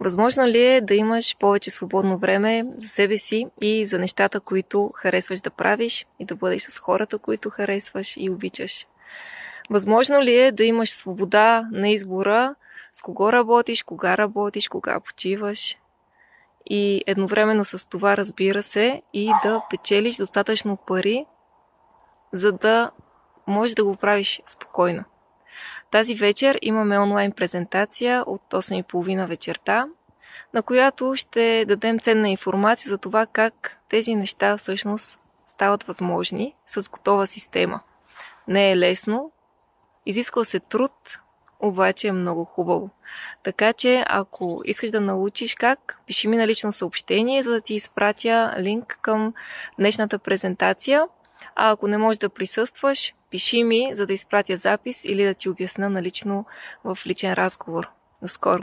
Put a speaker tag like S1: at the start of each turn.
S1: Възможно ли е да имаш повече свободно време за себе си и за нещата, които харесваш да правиш и да бъдеш с хората, които харесваш и обичаш? Възможно ли е да имаш свобода на избора с кого работиш, кога почиваш и едновременно с това, разбира се, и да печелиш достатъчно пари, за да можеш да го правиш спокойно. Тази вечер имаме онлайн презентация от 8:30 вечерта, на която ще дадем ценна информация за това как тези неща всъщност стават възможни с готова система. Не е лесно, изисква се труд, обаче е много хубаво. Така че, ако искаш да научиш как, пиши ми на лично съобщение, за да ти изпратя линк към днешната презентация. А ако не можеш да присъстваш, пиши ми, за да изпратя запис или да ти обясня налично в личен разговор. До скоро!